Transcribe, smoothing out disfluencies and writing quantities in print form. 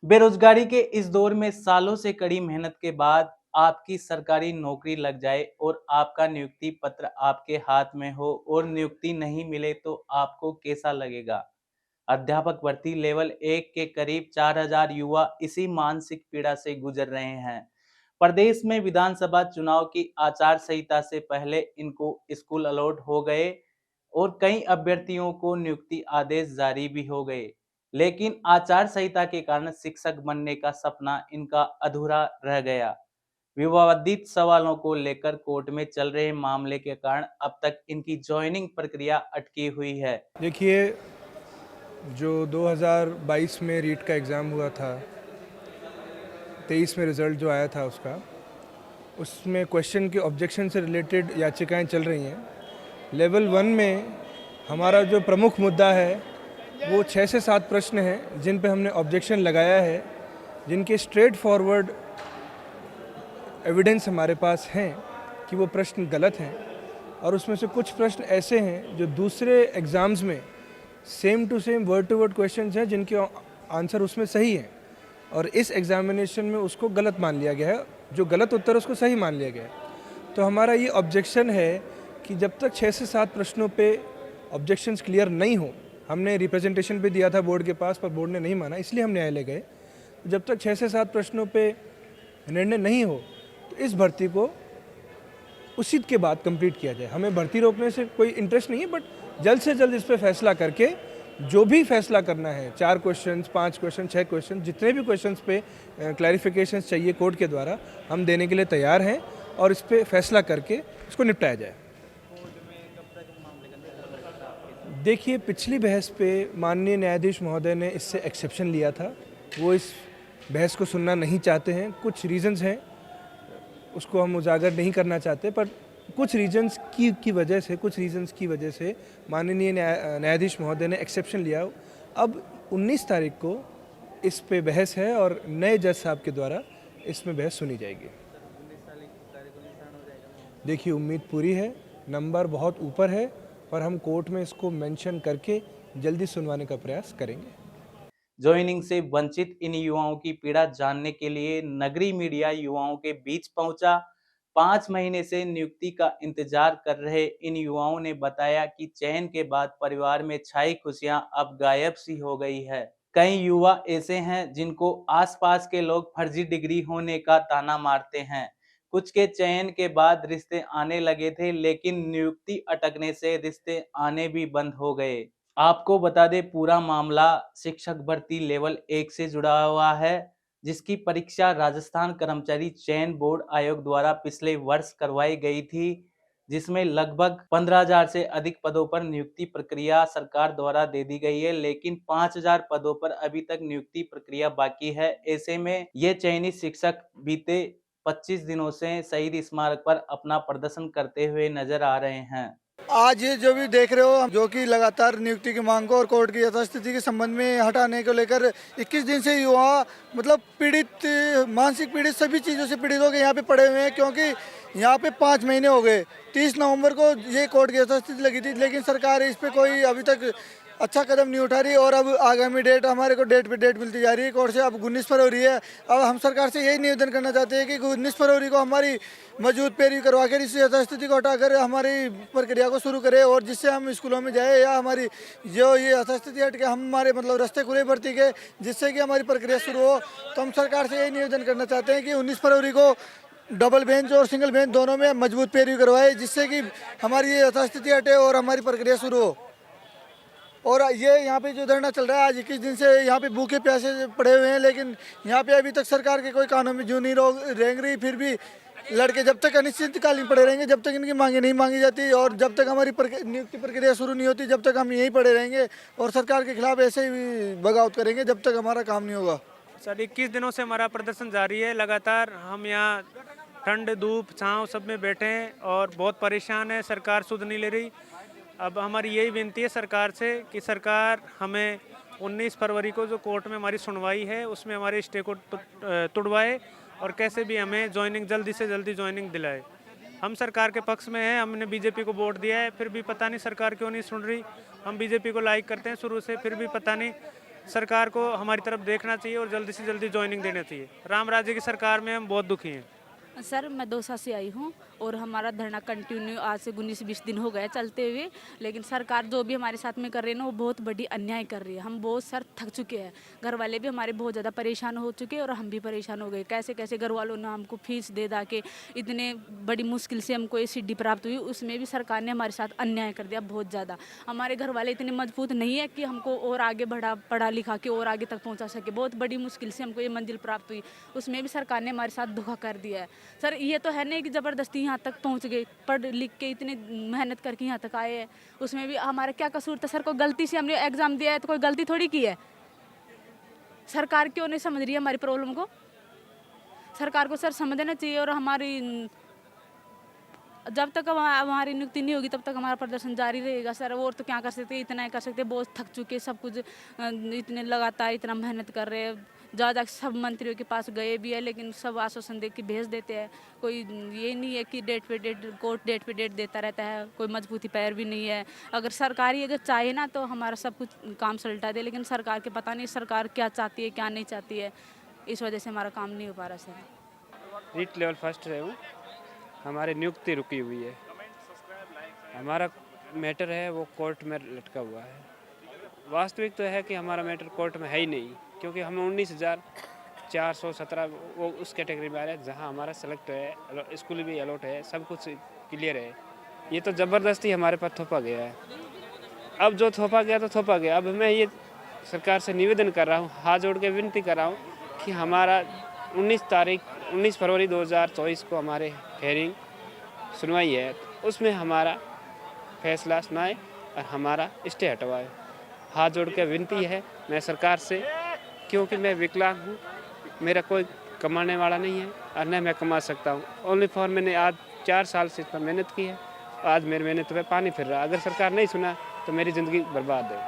बेरोजगारी के इस दौर में सालों से कड़ी मेहनत के बाद आपकी सरकारी नौकरी लग जाए और आपका नियुक्ति पत्र आपके हाथ में हो और नियुक्ति नहीं मिले तो आपको कैसा लगेगा। अध्यापक भर्ती लेवल 1 के करीब 4,000 युवा इसी मानसिक पीड़ा से गुजर रहे हैं। प्रदेश में विधानसभा चुनाव की आचार संहिता से पहले इनको स्कूल अलॉट हो गए और कई अभ्यर्थियों को नियुक्ति आदेश जारी भी हो गए, लेकिन आचार संहिता के कारण शिक्षक बनने का सपना इनका अधूरा रह गया। विवादित सवालों को लेकर कोर्ट में चल रहे मामले के कारण अब तक इनकी ज्वाइनिंग प्रक्रिया अटकी हुई है। देखिए, जो 2022 में रीट का एग्ज़ाम हुआ था, 23 में रिज़ल्ट जो आया था उसमें क्वेश्चन के ऑब्जेक्शन से रिलेटेड याचिकाएं चल रही हैं। लेवल 1 में हमारा जो प्रमुख मुद्दा है वो 6 से 7 प्रश्न हैं जिन पे हमने ऑब्जेक्शन लगाया है, जिनके स्ट्रेट फॉरवर्ड एविडेंस हमारे पास हैं कि वो प्रश्न गलत हैं, और उसमें से कुछ प्रश्न ऐसे हैं जो दूसरे एग्ज़ाम्स में same to same word to word questions हैं जिनके आंसर उसमें सही हैं, और इस एग्जामिनेशन में उसको गलत मान लिया गया है, जो गलत उत्तर उसको सही मान लिया गया है। तो हमारा ये ऑब्जेक्शन है कि जब तक 6 से 7 प्रश्नों पे ऑब्जेक्शंस क्लियर नहीं हो, हमने रिप्रेजेंटेशन भी दिया था बोर्ड के पास पर बोर्ड ने नहीं माना, इसलिए हम न्यायालय गए। जब तक 6 से 7 प्रश्नों पे निर्णय नहीं हो तो इस भर्ती को उसी के बाद कंप्लीट किया जाए। हमें भर्ती रोकने से कोई इंटरेस्ट नहीं है, बट जल्द से जल्द इस पर फैसला करके जो भी फैसला करना है, 4 क्वेश्चन, 5 क्वेश्चन, 6 क्वेश्चन, जितने भी क्वेश्चंस पे क्लैरिफिकेशंस चाहिए कोर्ट के द्वारा, हम देने के लिए तैयार हैं और इस पर फैसला करके इसको निपटाया जाए। देखिए, पिछली बहस पे माननीय न्यायाधीश महोदय ने इससे एक्सेप्शन लिया था। वो इस बहस को सुनना नहीं चाहते हैं। कुछ रीजंस हैं, उसको हम उजागर नहीं करना चाहते, पर कुछ रीजंस की वजह से माननीय न्यायाधीश महोदय ने एक्सेप्शन लिया। अब 19 तारीख को इस पे बहस है और नए जज साहब के द्वारा इसमें बहस सुनी जाएगी। देखिए, उम्मीद पूरी है, नंबर बहुत ऊपर है, पर हम कोर्ट में इसको मेंशन करके जल्दी सुनवाने का प्रयास करेंगे। ज्वाइनिंग से वंचित इन युवाओं की पीड़ा जानने के लिए नगरी मीडिया युवाओं के बीच पहुंचा। 5 महीने से नियुक्ति का इंतजार कर रहे इन युवाओं ने बताया कि चयन के बाद परिवार में छाई खुशियां अब गायब सी हो गई है। कई युवा ऐसे हैं जिनको आसपास के लोग फर्जी डिग्री होने का ताना मारते हैं। कुछ के चयन के बाद रिश्ते आने लगे थे, लेकिन नियुक्ति अटकने से रिश्ते आने भी बंद हो गए। आपको बता दें, पूरा मामला शिक्षक भर्ती लेवल 1 से जुड़ा हुआ है, जिसकी परीक्षा राजस्थान कर्मचारी चयन बोर्ड आयोग द्वारा पिछले वर्ष करवाई गई थी, जिसमें लगभग 15,000 से अधिक पदों पर नियुक्ति प्रक्रिया सरकार द्वारा दे दी गई है, लेकिन 5,000 पदों पर अभी तक नियुक्ति प्रक्रिया बाकी है। ऐसे में ये चयनित शिक्षक बीते 25 दिनों से शहीद स्मारक पर अपना प्रदर्शन करते हुए नजर आ रहे हैं। आज ये जो भी देख रहे हो, जो कि लगातार नियुक्ति की मांग को और कोर्ट की यथास्थिति के संबंध में हटाने को लेकर 21 दिन से युवा मतलब पीड़ित, मानसिक पीड़ित, सभी चीज़ों से पीड़ित होकर यहाँ पे पड़े हुए हैं, क्योंकि यहाँ पे 5 महीने हो गए। 30 नवंबर को ये कोर्ट की यथास्थिति लगी थी, लेकिन सरकार इस पर कोई अभी तक अच्छा कदम नहीं उठा रही, और अब आगामी डेट हमारे को डेट पे डेट मिलती जा रही है कोर्ट से। अब 19 फरवरी है। अब हम सरकार से यही निवेदन करना चाहते हैं कि 19 फरवरी को हमारी मौजूद पैरवी करवा कर इस यथास्थिति को हटाकर हमारी प्रक्रिया को शुरू करें, और जिससे हम स्कूलों में जाए या हमारी जो ये यथास्थिति हट के हमारे मतलब रास्ते खुले भर्ती के, जिससे कि हमारी प्रक्रिया शुरू हो। तो हम सरकार से यही निवेदन करना चाहते हैं कि 19 फरवरी को डबल बेंच और सिंगल बेंच दोनों में मजबूत पैरवी करवाए, जिससे कि हमारी ये यथास्थिति हटे और हमारी प्रक्रिया शुरू हो। और ये यहाँ पे जो धरना चल रहा है, आज 21 दिन से यहाँ पे भूखे प्यासे पड़े हुए हैं, लेकिन यहाँ पे अभी तक सरकार के कोई कानून में जो नहीं रेंग रही। फिर भी लड़के जब तक अनिश्चितकालीन पड़े रहेंगे, जब तक इनकी मांगे नहीं मांगी जाती और जब तक हमारी नियुक्ति प्रक्रिया शुरू नहीं होती, जब तक हम यहीं पड़े रहेंगे और सरकार के खिलाफ ऐसे ही बगावत करेंगे जब तक हमारा काम नहीं होगा। सर, 21 दिनों से हमारा प्रदर्शन जारी है। लगातार हम यहाँ ठंड, धूप, छाँव सब में बैठे हैं और बहुत परेशान है। सरकार सुध नहीं ले रही। अब हमारी यही विनती है सरकार से कि सरकार हमें 19 फरवरी को जो कोर्ट में हमारी सुनवाई है उसमें हमारे स्टे को तुड़वाए और कैसे भी हमें ज्वाइनिंग जल्दी से जल्दी ज्वाइनिंग दिलाए। हम सरकार के पक्ष में हैं। हमने बीजेपी को वोट दिया है, फिर भी पता नहीं सरकार क्यों नहीं सुन रही। हम बीजेपी को लाइक करते हैं शुरू से, फिर भी पता नहीं सरकार को हमारी तरफ देखना चाहिए और जल्दी से जल्दी ज्वाइनिंग देना चाहिए। राम राज्य की सरकार में हम बहुत दुखी हैं। सर मैं दौसा से आई हूँ और हमारा धरना कंटिन्यू आज से 19-20 दिन हो गए चलते हुए, लेकिन सरकार जो भी हमारे साथ में कर रही है ना वो बहुत बड़ी अन्याय कर रही है। हम बहुत सर थक चुके हैं, घर वाले भी हमारे बहुत ज़्यादा परेशान हो चुके हैं और हम भी परेशान हो गए। कैसे कैसे घर वालों ने हमको फीस दे दा के इतने बड़ी मुश्किल से हमको ये सीढ़ी प्राप्त हुई, उसमें भी सरकार ने हमारे साथ अन्याय कर दिया बहुत ज़्यादा। हमारे घर वाले इतने मजबूत नहीं है कि हमको और आगे पढ़ा लिखा के और आगे तक पहुँचा सके। बहुत बड़ी मुश्किल से हमको ये मंजिल प्राप्त हुई, उसमें भी सरकार ने हमारे साथ धोखा कर दिया है। सर ये तो है नहीं कि ज़बरदस्ती यहाँ तक पहुँच गए, पढ़ लिख के इतने मेहनत करके यहाँ तक आए हैं, उसमें भी हमारा क्या कसूर था? सर को गलती से हमने एग्ज़ाम दिया है तो कोई गलती थोड़ी की है। सरकार क्यों नहीं समझ रही है हमारी प्रॉब्लम को? सरकार को सर समझना चाहिए और हमारी जब तक हमारी नियुक्ति नहीं होगी तब तक हमारा प्रदर्शन जारी रहेगा सर। और तो क्या कर सकते हैं, इतना ही कर सकते हैं। बहुत थक चुके सब कुछ, इतने लगातार इतना मेहनत कर रहे हैं। ज़्यादा सब मंत्रियों के पास गए भी है लेकिन सब आश्वासन दे के भेज देते हैं। कोई ये नहीं है कि डेट पे डेट कोर्ट डेट पे डेट देता रहता है, कोई मजबूती पैर भी नहीं है। अगर सरकारी अगर चाहे ना तो हमारा सब कुछ काम सलटा दे, लेकिन सरकार के पता नहीं सरकार क्या चाहती है क्या नहीं चाहती है, इस वजह से हमारा काम नहीं हो पा रहा सर। रीट लेवल फर्स्ट है हूँ, हमारी नियुक्ति रुकी हुई है। हमारा मैटर है वो कोर्ट में लटका हुआ है। वास्तविक तो है कि हमारा मैटर कोर्ट में है ही नहीं, क्योंकि हम 19,417 वो उस कैटेगरी में आ रहे हैं जहाँ हमारा सेलेक्ट है, स्कूल भी अलॉट है, सब कुछ क्लियर है। ये तो ज़बरदस्ती हमारे पर थोपा गया है। अब जो थोपा गया तो थोपा गया। अब मैं ये सरकार से निवेदन कर रहा हूँ, हाथ जोड़ के विनती कर रहा हूँ कि हमारा 19 फरवरी 2024 को हमारे हेयरिंग सुनवाई है, उसमें हमारा फैसला सुनाए और हमारा स्टे हटवाए। हाथ जोड़ के विनती है मैं सरकार से, क्योंकि मैं विकलांग हूँ, मेरा कोई कमाने वाला नहीं है और न मैं कमा सकता हूँ। ओनली फॉर मैंने आज 4 साल से इस पर मेहनत की है, आज मेरी मेहनत पे पानी फिर रहा है। अगर सरकार नहीं सुना तो मेरी ज़िंदगी बर्बाद है।